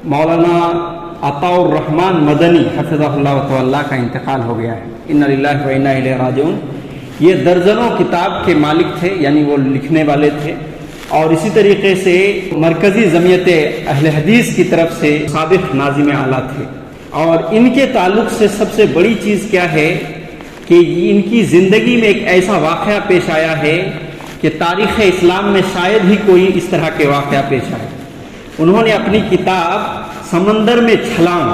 मौलाना अताउर रहमान मदनी हफ़िज़हुल्लाह तआला का इंतकाल हो गया है। इन्ना लिल्लाहि व इन्ना इलैहि राजिऊन। ये दर्जनों किताब के मालिक थे, यानी वो लिखने वाले थे। और इसी तरीके से मरकज़ी जमीयत अहले हदीस की तरफ से साबिक़ नाज़िम आला थे। और इनके ताल्लुक़ से सबसे बड़ी चीज़ क्या है कि इनकी ज़िंदगी में एक ऐसा वाक़या पेश आया है कि तारीख़ इस्लाम में शायद ही कोई इस तरह के वाक़या पेश आए। उन्होंने अपनी किताब समंदर में छलांग,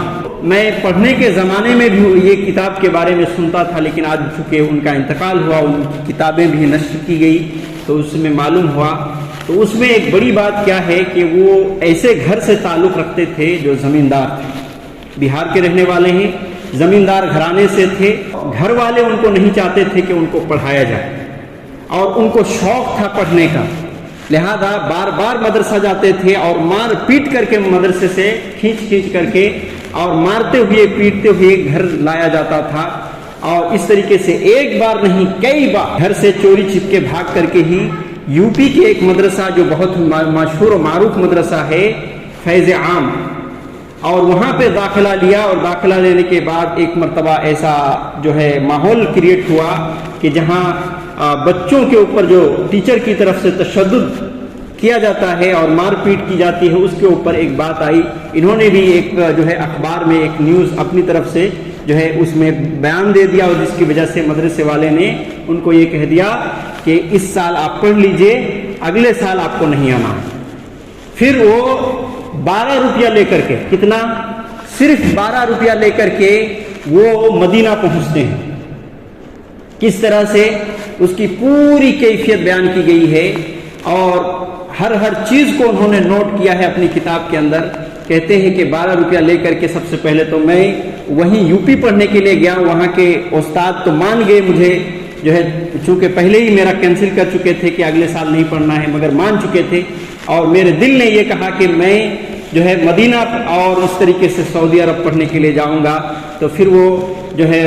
मैं पढ़ने के ज़माने में भी ये किताब के बारे में सुनता था, लेकिन आज चूँकि उनका इंतकाल हुआ, उनकी किताबें भी नश्र की गई तो उसमें मालूम हुआ। तो उसमें एक बड़ी बात क्या है कि वो ऐसे घर से ताल्लुक़ रखते थे जो ज़मींदार थे, बिहार के रहने वाले हैं, ज़मींदार घराने से थे। घर वाले उनको नहीं चाहते थे कि उनको पढ़ाया जाए और उनको शौक़ था पढ़ने का, लिहाजा बार बार मदरसा जाते थे और मार पीट करके मदरसे से खींच करके और मारते हुए पीटते हुए घर लाया जाता था। और इस तरीके से एक बार नहीं कई बार घर से चोरी छिपके भाग करके ही यूपी के एक मदरसा जो बहुत मशहूर और मारूफ मदरसा है फैज़ आम, और वहाँ पे दाखिला लिया। और दाखिला लेने के बाद एक मर्तबा ऐसा जो है माहौल क्रिएट हुआ कि जहाँ बच्चों के ऊपर जो टीचर की तरफ से तशद्दुद किया जाता है और मारपीट की जाती है, उसके ऊपर एक बात आई। इन्होंने भी एक जो है अखबार में एक न्यूज़ अपनी तरफ से जो है उसमें बयान दे दिया, और जिसकी वजह से मदरसे वाले ने उनको ये कह दिया कि इस साल आप पढ़ लीजिए, अगले साल आपको नहीं आना। फिर वो 12 रुपया लेकर के, कितना, सिर्फ 12 रुपया लेकर के वो मदीना पहुंचते हैं। किस तरह से उसकी पूरी कैफियत बयान की गई है और हर चीज़ को उन्होंने नोट किया है अपनी किताब के अंदर। कहते हैं कि 12 रुपया लेकर के सबसे पहले तो मैं वहीं यूपी पढ़ने के लिए गया। वहाँ के उस्ताद तो मान गए मुझे, जो है चूँकि पहले ही मेरा कैंसिल कर चुके थे कि अगले साल नहीं पढ़ना है, मगर मान चुके थे। और मेरे दिल ने ये कहा कि मैं जो है मदीना और उस तरीके से सऊदी अरब पढ़ने के लिए जाऊँगा। तो फिर वो जो है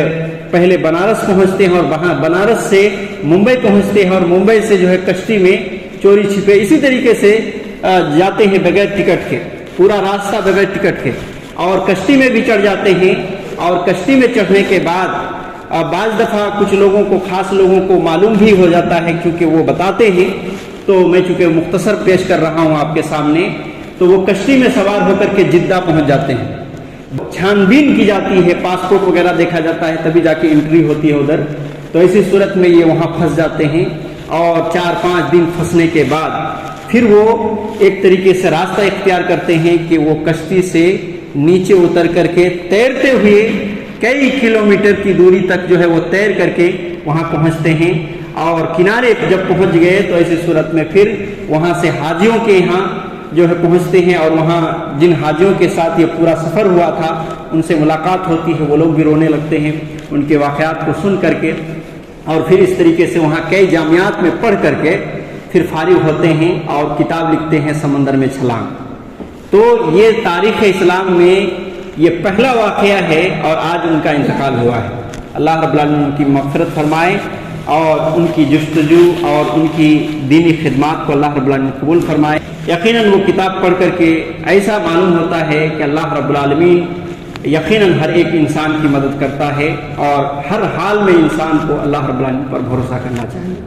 पहले बनारस पहुँचते हैं और वहाँ बनारस से मुंबई पहुँचते हैं और मुंबई से जो है कश्ती में चोरी छिपे इसी तरीके से जाते हैं बगैर टिकट के, पूरा रास्ता बगैर टिकट के, और कश्ती में भी चढ़ जाते हैं। और कश्ती में चढ़ने के बाद बाज़ दफ़ा कुछ लोगों को, ख़ास लोगों को मालूम भी हो जाता है क्योंकि वो बताते हैं। तो मैं चूँकि मुख्तसर पेश कर रहा हूँ आपके सामने, तो वो कश्ती में सवार होकर के जिद्दा पहुँच जाते हैं। छानबीन की जाती है, पासपोर्ट वगैरह देखा जाता है, तभी जाके एंट्री होती है उधर। तो ऐसी सूरत में ये वहाँ फंस जाते हैं और 4-5 दिन फंसने के बाद फिर वो एक तरीके से रास्ता इख्तियार करते हैं कि वो कश्ती से नीचे उतर करके तैरते हुए कई किलोमीटर की दूरी तक जो है वो तैर करके वहाँ पहुँचते हैं। और किनारे जब पहुँच गए तो ऐसी सूरत में फिर वहाँ से हाजियों के यहाँ जो है पहुँचते हैं और वहाँ जिन हाजियों के साथ ये पूरा सफ़र हुआ था उनसे मुलाकात होती है। वो लोग भी रोने लगते हैं उनके वाक़यात को सुन करके। और फिर इस तरीके से वहाँ कई जामियात में पढ़ करके फिर फारिग होते हैं और किताब लिखते हैं समंदर में छलांग। तो ये तारीख़ इस्लाम में ये पहला वाक़या है और आज उनका इंतकाल हुआ है। अल्लाह रब्बुल आलमीन उनकी मग़फ़िरत फरमाए और उनकी जुस्तजू और उनकी दीनी खिदमत को अल्लाह रब्बुल आलमीन कबूल फरमाए। यकीनन वो किताब पढ़ करके ऐसा मालूम होता है कि अल्लाह रब्बुल आलमीन यकीनन हर एक इंसान की मदद करता है और हर हाल में इंसान को अल्लाह रब्बुल आलमीन पर भरोसा करना चाहिए।